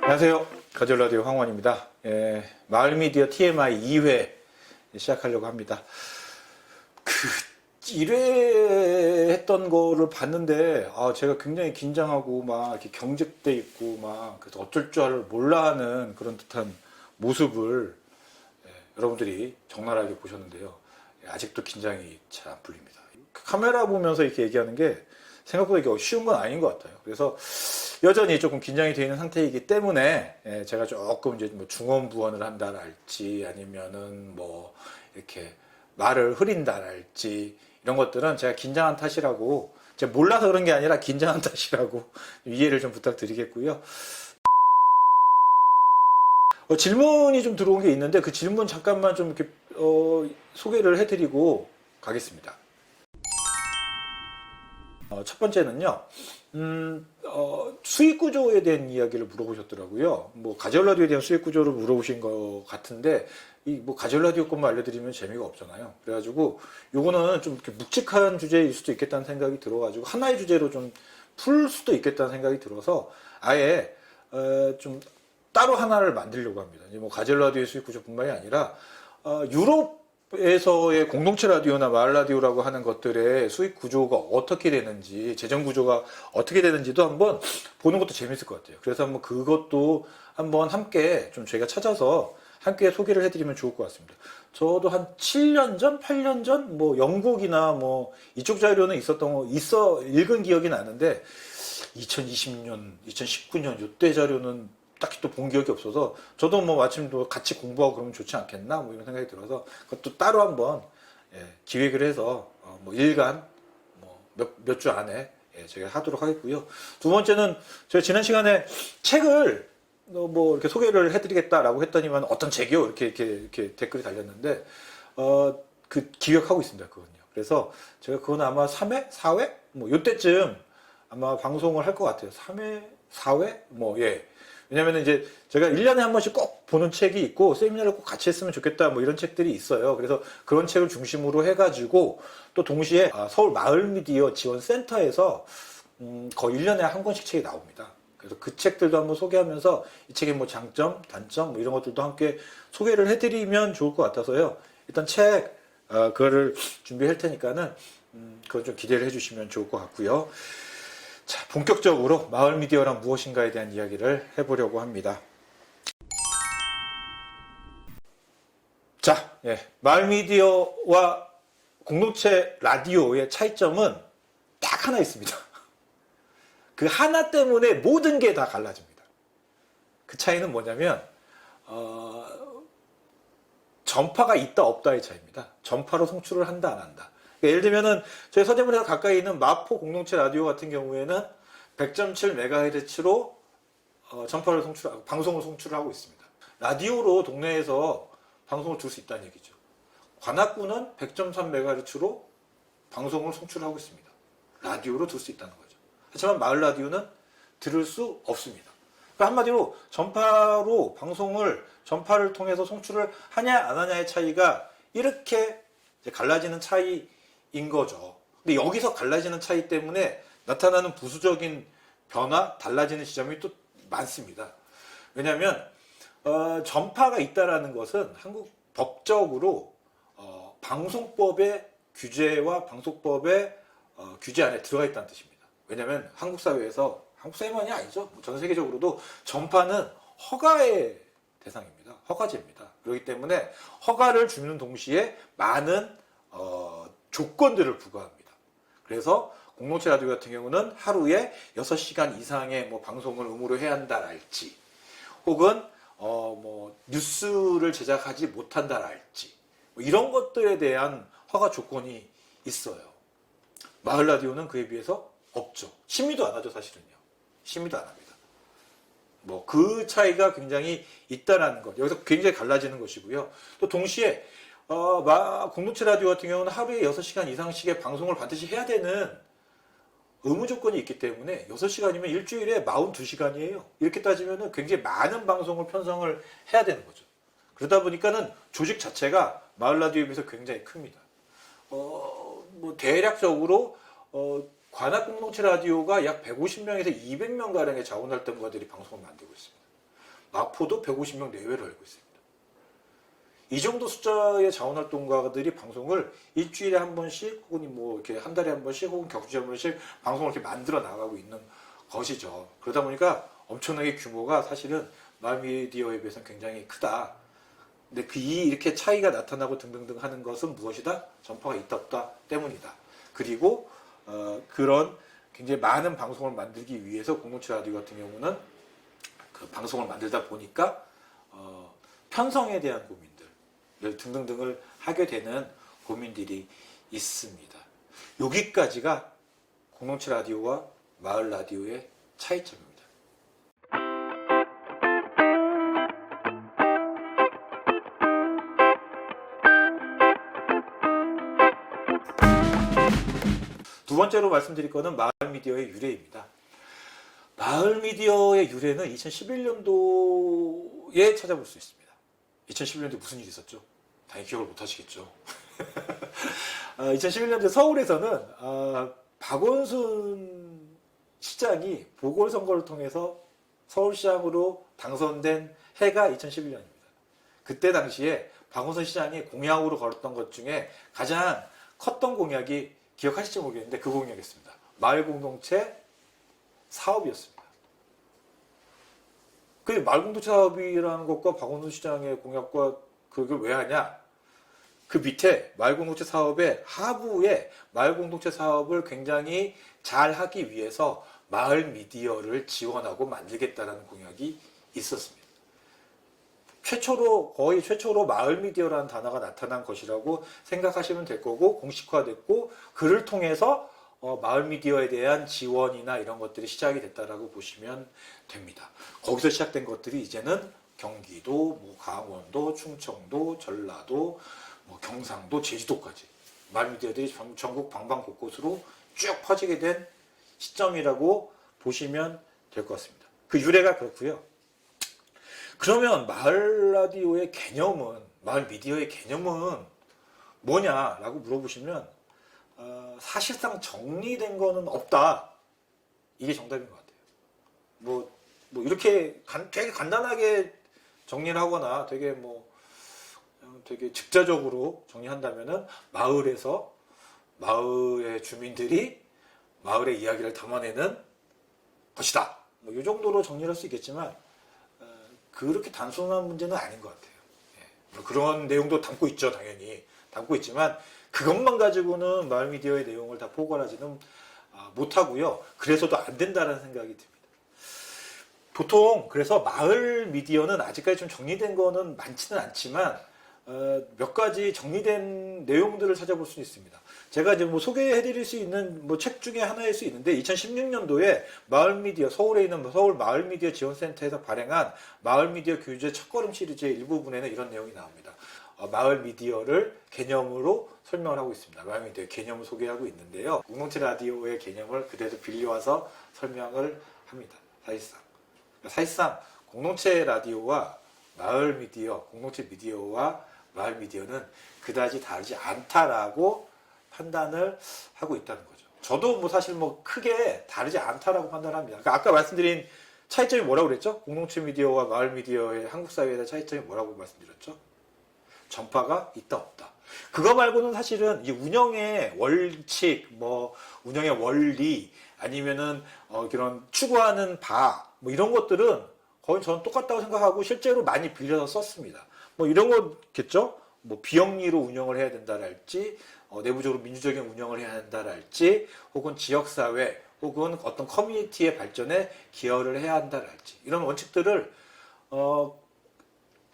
안녕하세요. 가젤라디오 황원입니다. 마을미디어 TMI 2회 시작하려고 합니다. 1회 했던 거를 봤는데, 제가 굉장히 긴장하고, 막, 이렇게 경직돼 있고, 막, 그래서 어쩔 줄 몰라 하는 그런 듯한 모습을 여러분들이 적나라하게 보셨는데요. 아직도 긴장이 잘 안 풀립니다. 카메라 보면서 이렇게 얘기하는 게 생각보다 이게 쉬운 건 아닌 것 같아요. 그래서 여전히 조금 긴장이 되어 있는 상태이기 때문에 제가 조금 이제 뭐 중언부언을 한다랄지 아니면은 뭐 이렇게 말을 흐린다랄지 이런 것들은 제가 긴장한 탓이라고, 제가 몰라서 그런 게 아니라 긴장한 탓이라고 이해를 좀 부탁드리겠고요. 질문이 좀 들어온 게 있는데 그 질문 잠깐만 좀 이렇게 소개를 해드리고 가겠습니다. 첫 번째는요, 수익 구조에 대한 이야기를 물어보셨더라고요. 뭐 가젤라디오에 대한 수익 구조를 물어보신 것 같은데, 이 뭐 가젤라디오 것만 알려드리면 재미가 없잖아요. 그래가지고 요거는 좀 이렇게 묵직한 주제일 수도 있겠다는 생각이 들어가지고 하나의 주제로 좀 풀 수도 있겠다는 생각이 들어서 아예 좀 따로 하나를 만들려고 합니다. 뭐 가젤라디오의 수익 구조뿐만이 아니라 유럽에서의 공동체 라디오나 마을 라디오라고 하는 것들의 수익 구조가 어떻게 되는지, 재정 구조가 어떻게 되는지도 한번 보는 것도 재밌을 것 같아요. 그래서 한번 그것도 한번 함께 좀 저희가 찾아서 함께 소개를 해드리면 좋을 것 같습니다. 저도 한 7년 전, 8년 전, 뭐 영국이나 뭐 이쪽 자료는 읽은 기억이 나는데 2020년, 2019년 이때 자료는 딱히 또 본 기억이 없어서 저도 뭐 마침 또 같이 공부하고 그러면 좋지 않겠나 뭐 이런 생각이 들어서 그것도 따로 한번 기획을 해서 뭐 일간 뭐 몇 주 안에 제가 하도록 하겠고요. 두 번째는 제가 지난 시간에 책을 뭐 이렇게 소개를 해드리겠다라고 했더니만 어떤 책이요? 이렇게 댓글이 달렸는데 그 기획하고 있습니다. 그건요. 그래서 제가 그건 아마 3회? 4회? 뭐 요때쯤 아마 방송을 할 것 같아요. 3회? 4회? 뭐 왜냐면 이제 제가 1년에 한 번씩 꼭 보는 책이 있고 세미나를 꼭 같이 했으면 좋겠다 뭐 이런 책들이 있어요. 그래서 그런 책을 중심으로 해가지고 또 동시에 서울 마을미디어 지원센터에서 거의 1년에 한 권씩 책이 나옵니다. 그래서 그 책들도 한번 소개하면서 이 책의 뭐 장점, 단점 뭐 이런 것들도 함께 소개를 해드리면 좋을 것 같아서요. 일단 책 그거를 준비할 테니까는 그건 좀 기대를 해주시면 좋을 것 같고요. 자, 본격적으로 마을 미디어란 무엇인가에 대한 이야기를 해보려고 합니다. 자, 마을 미디어와 공동체 라디오의 차이점은 딱 하나 있습니다. 그 하나 때문에 모든 게 다 갈라집니다. 그 차이는 뭐냐면 전파가 있다 없다의 차이입니다. 전파로 송출을 한다 안 한다. 그러니까 예를 들면은 저희 서대문에서 가까이 있는 마포 공동체 라디오 같은 경우에는 100.7MHz로 방송을 송출하고 있습니다. 라디오로 동네에서 방송을 들 수 있다는 얘기죠. 관악구는 100.3MHz로 방송을 송출하고 있습니다. 라디오로 들 수 있다는 거죠. 하지만 마을 라디오는 들을 수 없습니다. 그러니까 한마디로 전파를 통해서 송출을 하냐 안 하냐의 차이가 이렇게 갈라지는 차이인 거죠. 근데 여기서 갈라지는 차이 때문에 나타나는 부수적인 변화, 달라지는 지점이 또 많습니다. 왜냐하면 전파가 있다라는 것은 한국 법적으로 방송법의 규제와 방송법의 규제 안에 들어가 있다는 뜻입니다. 왜냐하면 한국 사회만이 아니죠. 전 세계적으로도 전파는 허가의 대상입니다. 허가제입니다. 그렇기 때문에 허가를 주는 동시에 많은 조건들을 부과합니다. 그래서 공동체 라디오 같은 경우는 하루에 6시간 이상의 뭐 방송을 의무로 해야 한다랄지, 혹은 뭐 뉴스를 제작하지 못한다랄지, 뭐 이런 것들에 대한 허가 조건이 있어요. 마을 라디오는 그에 비해서 없죠. 심의도 안 하죠, 사실은요. 심의도 안 합니다. 뭐 그 차이가 굉장히 있다라는 것, 여기서 굉장히 갈라지는 것이고요. 또 동시에 공동체 라디오 같은 경우는 하루에 6시간 이상씩의 방송을 반드시 해야 되는 의무 조건이 있기 때문에 6시간이면 일주일에 42시간이에요. 이렇게 따지면 굉장히 많은 방송을 편성을 해야 되는 거죠. 그러다 보니까는 조직 자체가 마을 라디오에 비해서 굉장히 큽니다. 뭐 대략적으로 관악 공동체 라디오가 약 150명에서 200명 가량의 자원활동가들이 방송을 만들고 있습니다. 마포도 150명 내외로 알고 있습니다. 이 정도 숫자의 자원활동가들이 방송을 일주일에 한 번씩 혹은 뭐 이렇게 한 달에 한 번씩 혹은 격주에 한 번씩 방송을 이렇게 만들어 나가고 있는 것이죠. 그러다 보니까 엄청나게 규모가 사실은 마을미디어에 비해서는 굉장히 크다. 근데 이렇게 차이가 나타나고 등등등 하는 것은 무엇이다? 전파가 있다 없다 때문이다. 그리고 그런 굉장히 많은 방송을 만들기 위해서 공동체 라디오 같은 경우는 그 방송을 만들다 보니까 편성에 대한 고민들 등등등을 하게 되는 고민들이 있습니다. 여기까지가 공동체 라디오와 마을 라디오의 차이점입니다. 두 번째로 말씀드릴 거는 마을 미디어의 유래입니다. 마을 미디어의 유래는 2011년도에 찾아볼 수 있습니다. 2011년도에 무슨 일이 있었죠? 당연히 기억을 못 하시겠죠. 2011년도에 서울에서는 박원순 시장이 보궐선거를 통해서 서울시장으로 당선된 해가 2011년입니다. 그때 당시에 박원순 시장이 공약으로 걸었던 것 중에 가장 컸던 공약이 기억하실지 모르겠는데 그 공약이었습니다. 마을 공동체 사업이었습니다. 그 마을 공동체 사업이라는 것과 박원순 시장의 공약과 그걸 왜 하냐? 그 밑에 마을 공동체 사업의 하부에 마을 공동체 사업을 굉장히 잘 하기 위해서 마을 미디어를 지원하고 만들겠다라는 공약이 있었습니다. 거의 최초로 마을 미디어라는 단어가 나타난 것이라고 생각하시면 될 거고, 공식화됐고, 그를 통해서 마을 미디어에 대한 지원이나 이런 것들이 시작이 됐다라고 보시면 됩니다. 거기서 시작된 것들이 이제는 경기도, 뭐 강원도, 충청도, 전라도, 뭐 경상도, 제주도까지 마을 미디어들이 전국 방방곳곳으로 쭉 퍼지게 된 시점이라고 보시면 될 것 같습니다. 그 유래가 그렇고요. 그러면 마을 라디오의 개념은, 마을 미디어의 개념은 뭐냐라고 물어보시면 사실상 정리된 거는 없다. 이게 정답인 것 같아요. 뭐 이렇게 되게 간단하게 정리를 하거나 되게 되게 직자적으로 정리한다면은 마을에서 마을의 주민들이 마을의 이야기를 담아내는 것이다. 이 정도로 정리할 수 있겠지만 그렇게 단순한 문제는 아닌 것 같아요. 그런 내용도 담고 있죠, 당연히. 담고 있지만 그것만 가지고는 마을 미디어의 내용을 다 포괄하지는 못하고요. 그래서도 안 된다는 생각이 듭니다. 보통 그래서 마을 미디어는 아직까지 좀 정리된 거는 많지는 않지만 몇 가지 정리된 내용들을 찾아볼 수 있습니다. 제가 이제 소개해드릴 수 있는 책 중에 하나일 수 있는데 2016년도에 마을 미디어, 서울에 있는 서울 마을 미디어 지원센터에서 발행한 마을 미디어 교재 첫걸음 시리즈의 일부분에는 이런 내용이 나옵니다. 마을 미디어를 개념으로 설명을 하고 있습니다. 마을 미디어 개념을 소개하고 있는데요. 공동체 라디오의 개념을 그대로 빌려와서 설명을 합니다. 사실상 공동체 라디오와 마을 미디어, 공동체 미디어와 마을 미디어는 그다지 다르지 않다라고 판단을 하고 있다는 거죠. 저도 사실 크게 다르지 않다라고 판단합니다. 그러니까 아까 말씀드린 차이점이 뭐라고 그랬죠? 공동체 미디어와 마을 미디어의 한국 사회에 대한 차이점이 뭐라고 말씀드렸죠? 전파가 있다 없다. 그거 말고는 사실은 이 운영의 원칙, 운영의 원리, 아니면은 그런 추구하는 바, 이런 것들은 거의 저는 똑같다고 생각하고 실제로 많이 빌려서 썼습니다. 이런 거겠죠? 비영리로 운영을 해야 된다랄지, 내부적으로 민주적인 운영을 해야 한다랄지, 혹은 지역사회, 혹은 어떤 커뮤니티의 발전에 기여를 해야 한다랄지, 이런 원칙들을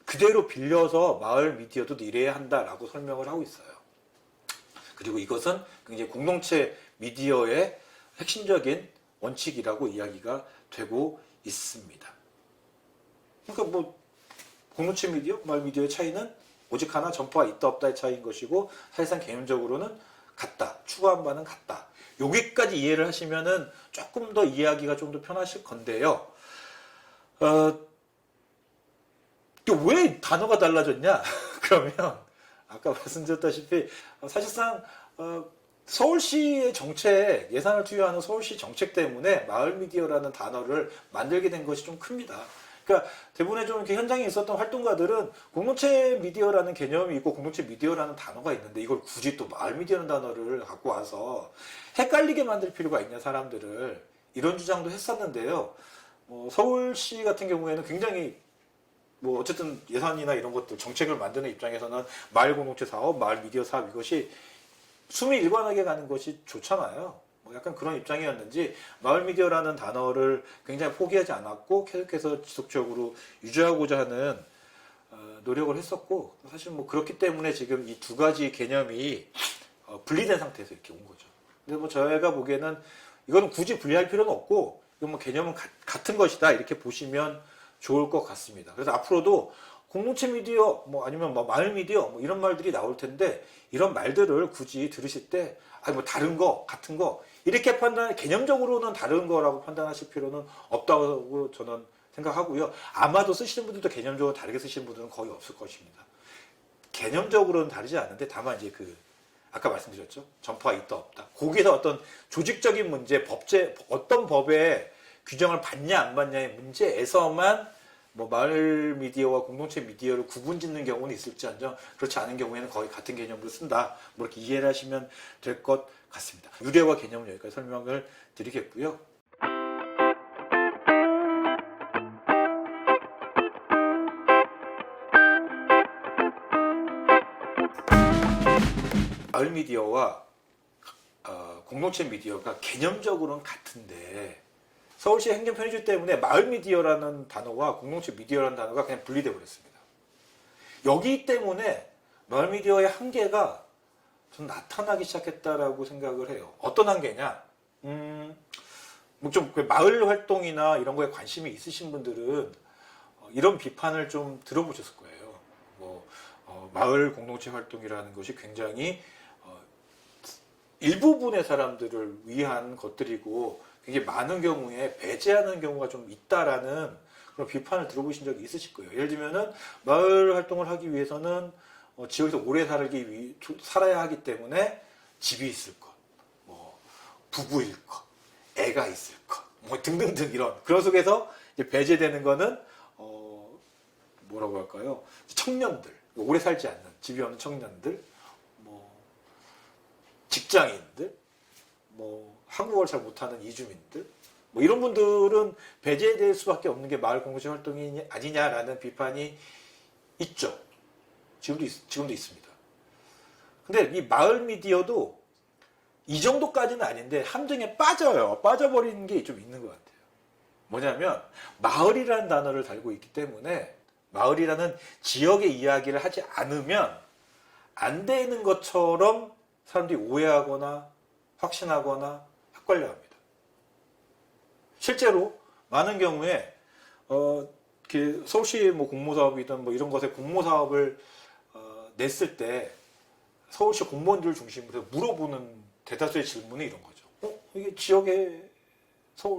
그대로 빌려서 마을 미디어도 이래야 한다라고 설명을 하고 있어요. 그리고 이것은 굉장히 공동체 미디어의 핵심적인 원칙이라고 이야기가 되고 있습니다. 그러니까 공동체 미디어, 마을 미디어의 차이는 오직 하나 전파가 있다 없다의 차이인 것이고 사실상 개념적으로는 같다. 추구한 바는 같다. 여기까지 이해를 하시면은 조금 더 이해하기가 좀 더 편하실 건데요. 왜 단어가 달라졌냐? 그러면 아까 말씀드렸다시피 사실상 서울시의 정책, 예산을 투여하는 서울시 정책 때문에 마을 미디어라는 단어를 만들게 된 것이 좀 큽니다. 그러니까 대부분의 좀 이렇게 현장에 있었던 활동가들은 공동체 미디어라는 개념이 있고 공동체 미디어라는 단어가 있는데 이걸 굳이 또 마을 미디어라는 단어를 갖고 와서 헷갈리게 만들 필요가 있냐 사람들을 이런 주장도 했었는데요. 서울시 같은 경우에는 굉장히 어쨌든 예산이나 이런 것들 정책을 만드는 입장에서는 마을 공동체 사업, 마을 미디어 사업 이것이 숨이 일관하게 가는 것이 좋잖아요. 약간 그런 입장이었는지 마을 미디어라는 단어를 굉장히 포기하지 않았고 계속해서 지속적으로 유지하고자 하는 노력을 했었고 사실 그렇기 때문에 지금 이 두 가지 개념이 분리된 상태에서 이렇게 온 거죠. 근데 저희가 보기에는 이거는 굳이 분리할 필요는 없고 이건 개념은 같은 것이다 이렇게 보시면 좋을 것 같습니다. 그래서 앞으로도 공동체 미디어 아니면 마을 미디어 이런 말들이 나올 텐데 이런 말들을 굳이 들으실 때 다른 거 같은 거 이렇게 개념적으로는 다른 거라고 판단하실 필요는 없다고 저는 생각하고요. 아마도 쓰시는 분들도 개념적으로 다르게 쓰시는 분들은 거의 없을 것입니다. 개념적으로는 다르지 않은데 다만 이제 아까 말씀드렸죠. 전파가 있다 없다. 거기에서 어떤 조직적인 문제, 어떤 법에 규정을 받냐 안 받냐의 문제에서만 마을 미디어와 공동체 미디어를 구분짓는 경우는 있을지언정 그렇지 않은 경우에는 거의 같은 개념으로 쓴다. 이렇게 이해를 하시면 될 것 같습니다. 유래와 개념은 여기까지 설명을 드리겠고요. 마을 미디어와 공동체 미디어가 개념적으로는 같은데 서울시 행정편의주 때문에 마을 미디어라는 단어와 공동체 미디어라는 단어가 그냥 분리되어 버렸습니다. 여기 때문에 마을 미디어의 한계가 좀 나타나기 시작했다라고 생각을 해요. 어떤 한계냐? 좀 마을 활동이나 이런 거에 관심이 있으신 분들은 이런 비판을 좀 들어보셨을 거예요. 마을 공동체 활동이라는 것이 굉장히 일부분의 사람들을 위한 것들이고 굉장히 많은 경우에 배제하는 경우가 좀 있다라는 그런 비판을 들어보신 적이 있으실 거예요. 예를 들면은 마을 활동을 하기 위해서는 지역에서 오래 살아야 하기 때문에 집이 있을 것, 부부일 것, 애가 있을 것, 등등등 이런 그런 속에서 이제 배제되는 거는 뭐라고 할까요? 청년들, 오래 살지 않는 집이 없는 청년들, 직장인들, 한국어를 잘 못하는 이주민들, 이런 분들은 배제될 수밖에 없는 게 마을 공동체 활동이 아니냐라는 비판이 있죠. 지금도 있습니다. 근데 이 마을 미디어도 이 정도까지는 아닌데 함정에 빠져버리는 게 좀 있는 것 같아요. 뭐냐면 마을이라는 단어를 달고 있기 때문에 마을이라는 지역의 이야기를 하지 않으면 안 되는 것처럼 사람들이 오해하거나 확신하거나 헷갈려합니다. 실제로 많은 경우에 서울시 공모사업이든 이런 것에 공모사업을 냈을 때 서울시 공무원들을 중심으로 물어보는 대다수의 질문이 이런 거죠. 이게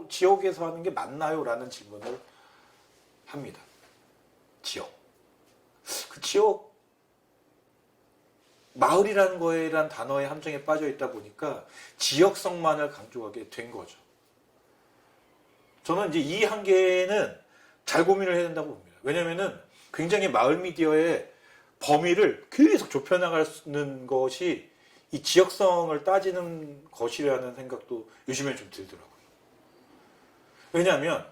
지역에서 하는 게 맞나요? 라는 질문을 합니다. 그 지역 마을이라는 거에란 단어의 함정에 빠져 있다 보니까 지역성만을 강조하게 된 거죠. 저는 이제 이 한계는 잘 고민을 해야 된다고 봅니다. 왜냐면은 굉장히 마을 미디어의 범위를 계속 좁혀나가는 것이 이 지역성을 따지는 것이라는 생각도 요즘에 좀 들더라고요. 왜냐하면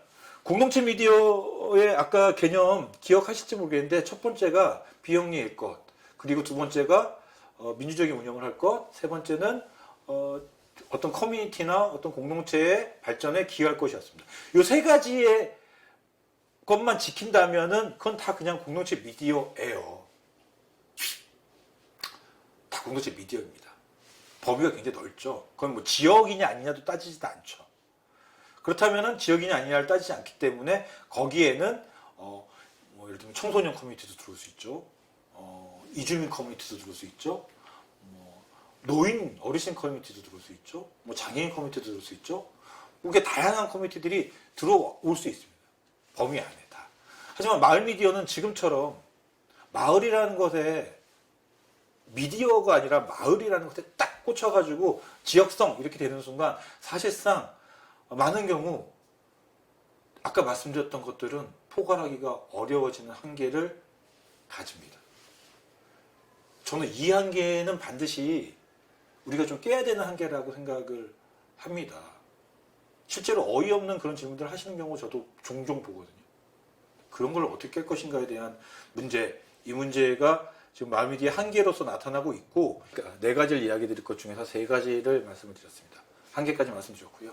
공동체 미디어의 아까 개념 기억하실지 모르겠는데 첫 번째가 비영리일 것, 그리고 두 번째가 민주적인 운영을 할 것, 세 번째는 어떤 커뮤니티나 어떤 공동체의 발전에 기여할 것이었습니다. 이 세 가지의 것만 지킨다면은 그건 다 그냥 공동체 미디어예요. 다 공동체 미디어입니다. 범위가 굉장히 넓죠. 그건 지역이냐 아니냐도 따지지도 않죠. 그렇다면은 지역이냐 아니냐를 따지지 않기 때문에 거기에는 예를 들면 청소년 커뮤니티도 들어올 수 있죠. 이주민 커뮤니티도 들어올 수 있죠. 노인, 어르신 커뮤니티도 들어올 수 있죠. 장애인 커뮤니티도 들어올 수 있죠. 이렇게 다양한 커뮤니티들이 들어올 수 있습니다. 범위 안에 다. 하지만 마을 미디어는 지금처럼 마을이라는 것에 미디어가 아니라 마을이라는 것에 딱 꽂혀가지고 지역성 이렇게 되는 순간 사실상 많은 경우 아까 말씀드렸던 것들은 포괄하기가 어려워지는 한계를 가집니다. 저는 이 한계는 반드시 우리가 좀 깨야 되는 한계라고 생각을 합니다. 실제로 어이없는 그런 질문들을 하시는 경우 저도 종종 보거든요. 그런 걸 어떻게 깰 것인가에 대한 문제, 이 문제가 지금 마을미디어의 한계로서 나타나고 있고, 그러니까 4가지를 이야기 드릴 것 중에서 3가지를 말씀을 드렸습니다. 한계까지 말씀드렸고요.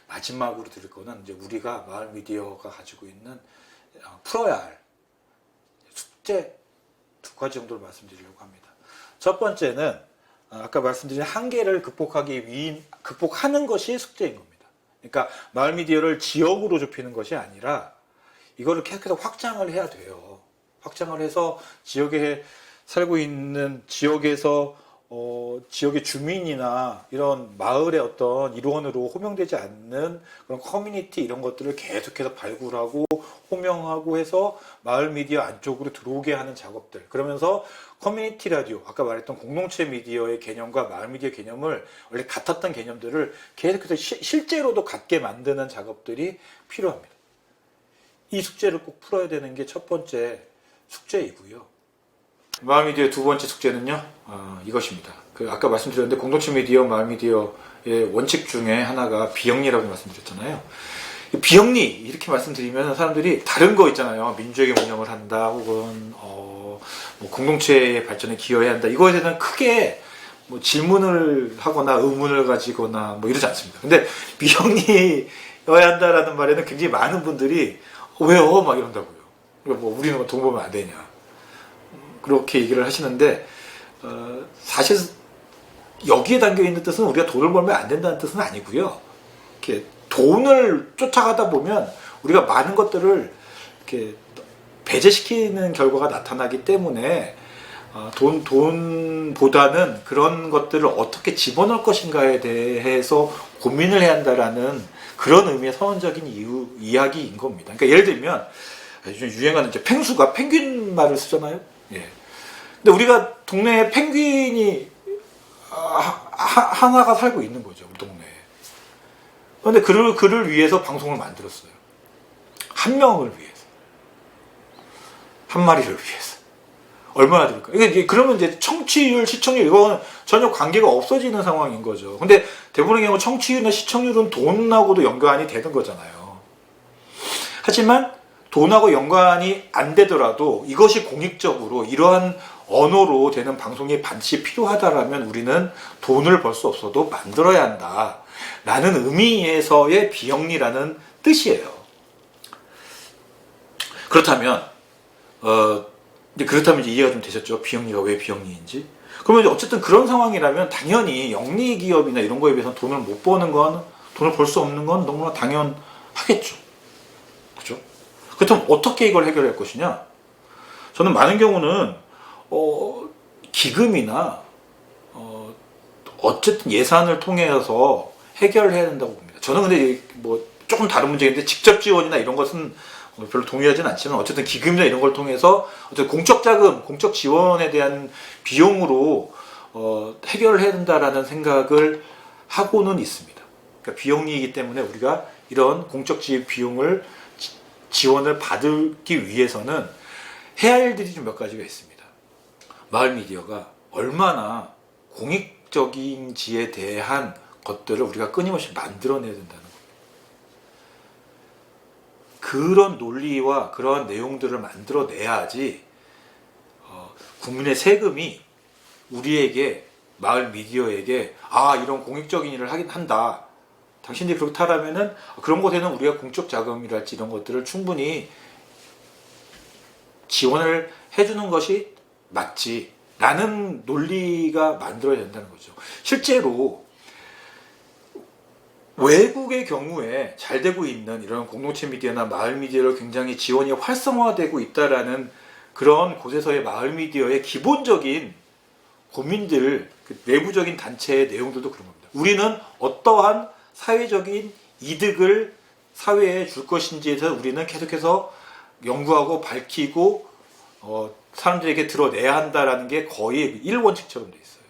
마지막으로 드릴 거는 이제 우리가 마을미디어가 가지고 있는 풀어야 할 숙제 2가지 정도를 말씀드리려고 합니다. 첫 번째는 아까 말씀드린 한계를 극복하는 것이 숙제인 겁니다. 그러니까 마을미디어를 지역으로 좁히는 것이 아니라 이거를 계속해서 확장을 해야 돼요. 확장을 해서 지역에 살고 있는 지역에서 지역의 주민이나 이런 마을의 어떤 일원으로 호명되지 않는 그런 커뮤니티 이런 것들을 계속해서 발굴하고 호명하고 해서 마을 미디어 안쪽으로 들어오게 하는 작업들. 그러면서 커뮤니티 라디오, 아까 말했던 공동체 미디어의 개념과 마을 미디어 개념을 원래 같았던 개념들을 계속해서 실제로도 같게 만드는 작업들이 필요합니다. 이 숙제를 꼭 풀어야 되는 게 첫 번째 숙제이고요. 마을미디어의 2번째 숙제는요, 이것입니다. 아까 말씀드렸는데 공동체 미디어, 마을미디어의 원칙 중에 하나가 비영리라고 말씀드렸잖아요. 비영리 이렇게 말씀드리면 사람들이 다른 거 있잖아요. 민주에게 운영을 한다, 혹은 뭐 공동체의 발전에 기여해야 한다. 이거에 대해서는 크게 뭐 질문을 하거나 의문을 가지거나 뭐 이러지 않습니다. 근데 비영리여야 한다라는 말에는 굉장히 많은 분들이 왜요? 막 이런다고요. 뭐 우리는 돈 벌면 안 되냐. 그렇게 얘기를 하시는데 사실 여기에 담겨있는 뜻은 우리가 돈을 벌면 안 된다는 뜻은 아니고요. 이렇게 돈을 쫓아가다 보면 우리가 많은 것들을 이렇게 배제시키는 결과가 나타나기 때문에 돈보다는 그런 것들을 어떻게 집어넣을 것인가에 대해서 고민을 해야 한다라는 그런 의미의 서원적인 이야기인 겁니다. 그러니까 예를 들면 요즘 유행하는 이제 펭수가 펭귄 말을 쓰잖아요. 예. 근데 우리가 동네에 펭귄이 하나가 살고 있는 거죠, 우리 동네에. 그런데 그를 위해서 방송을 만들었어요. 한 명을 위해서. 한 마리를 위해서. 얼마나 될까? 이게 그러면 이제 청취율, 시청률, 이거는 전혀 관계가 없어지는 상황인 거죠. 근데 대부분의 경우 청취율이나 시청률은 돈하고도 연관이 되는 거잖아요. 하지만 돈하고 연관이 안 되더라도 이것이 공익적으로 이러한 언어로 되는 방송이 반드시 필요하다라면 우리는 돈을 벌 수 없어도 만들어야 한다. 라는 의미에서의 비영리라는 뜻이에요. 그렇다면 이제 이해가 좀 되셨죠? 비영리가 왜 비영리인지. 그러면 어쨌든 그런 상황이라면 당연히 영리 기업이나 이런 거에 비해서 돈을 못 버는 건, 돈을 벌 수 없는 건 너무나 당연하겠죠. 그죠? 그렇다면 어떻게 이걸 해결할 것이냐? 저는 많은 경우는 기금이나 어쨌든 예산을 통해서 해결해야 된다고 봅니다. 저는 근데 뭐 조금 다른 문제인데 직접 지원이나 이런 것은 별로 동의하지는 않지만 어쨌든 기금이나 이런 걸 통해서 어쨌든 공적 자금, 공적 지원에 대한 비용으로 해결을 해야 된다라는 생각을 하고는 있습니다. 그러니까 비용이기 때문에 우리가 이런 공적 비용을 지원을 받기 위해서는 해야 할 일들이 좀 몇 가지가 있습니다. 마을 미디어가 얼마나 공익적인지에 대한 것들을 우리가 끊임없이 만들어내야 된다는 겁니다. 그런 논리와 그런 내용들을 만들어내야지 국민의 세금이 우리에게, 마을 미디어에게 이런 공익적인 일을 하긴 한다. 당신들이 그렇다라면은 그런 곳에는 우리가 공적 자금이랄지 이런 것들을 충분히 지원을 해주는 것이 맞지 라는 논리가 만들어야 된다는 거죠. 실제로 외국의 경우에 잘 되고 있는 이런 공동체 미디어나 마을 미디어를 굉장히 지원이 활성화되고 있다라는 그런 곳에서의 마을 미디어의 기본적인 고민들, 내부적인 단체의 내용들도 그런 겁니다. 우리는 어떠한 사회적인 이득을 사회에 줄 것인지에 대해서 우리는 계속해서 연구하고 밝히고 사람들에게 드러내야 한다라는 게 거의 일원칙처럼 돼 있어요.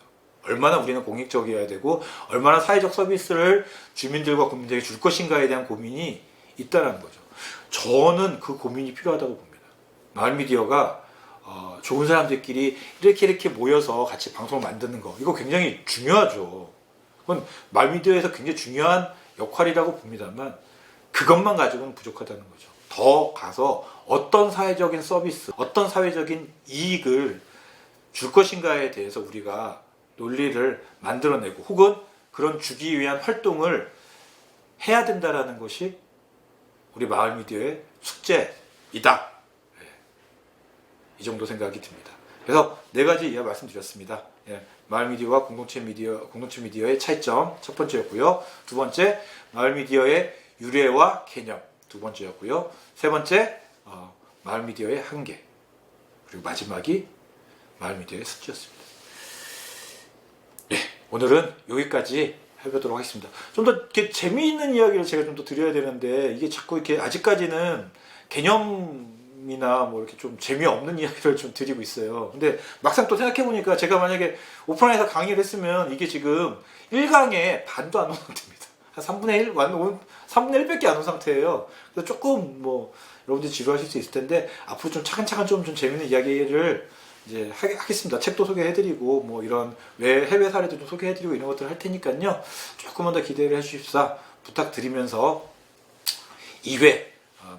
얼마나 우리는 공익적이어야 되고 얼마나 사회적 서비스를 주민들과 국민들에게 줄 것인가에 대한 고민이 있다는 거죠. 저는 그 고민이 필요하다고 봅니다. 마을미디어가 좋은 사람들끼리 이렇게 모여서 같이 방송을 만드는 거, 이거 굉장히 중요하죠. 그건 마을미디어에서 굉장히 중요한 역할이라고 봅니다만 그것만 가지고는 부족하다는 거죠. 더 가서 어떤 사회적인 서비스, 어떤 사회적인 이익을 줄 것인가에 대해서 우리가 논리를 만들어내고 혹은 그런 주기 위한 활동을 해야 된다라는 것이 우리 마을미디어의 숙제이다. 이 정도 생각이 듭니다. 그래서 네 가지 이하 말씀드렸습니다. 마을미디어와 공동체 미디어의 차이점 첫 번째였고요. 두 번째, 마을미디어의 유래와 개념 두 번째였고요. 세 번째, 마을미디어의 한계. 그리고 마지막이 마을미디어의 숙제였습니다. 오늘은 여기까지 해보도록 하겠습니다. 좀 더 이렇게 재미있는 이야기를 제가 좀 더 드려야 되는데 이게 자꾸 이렇게 아직까지는 개념이나 뭐 이렇게 좀 재미없는 이야기를 좀 드리고 있어요. 근데 막상 또 생각해보니까 제가 만약에 오프라인에서 강의를 했으면 이게 지금 1강에 반도 안 온 상태입니다. 한 3분의 1, 3분의 1밖에 안 온 상태예요. 그래서 조금 뭐 여러분들이 지루하실 수 있을 텐데 앞으로 좀 차근차근 좀 재미있는 이야기를 이제 하겠습니다. 책도 소개해드리고 뭐 이런 해외 사례도 좀 소개해드리고 이런 것들 할 테니까요. 조금만 더 기대를 해주십사 부탁드리면서 2회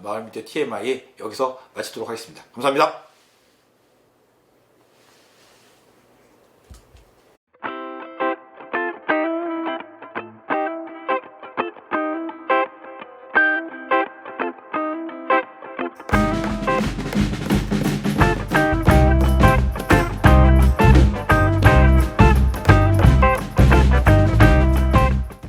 마을미디어 TMI 여기서 마치도록 하겠습니다. 감사합니다.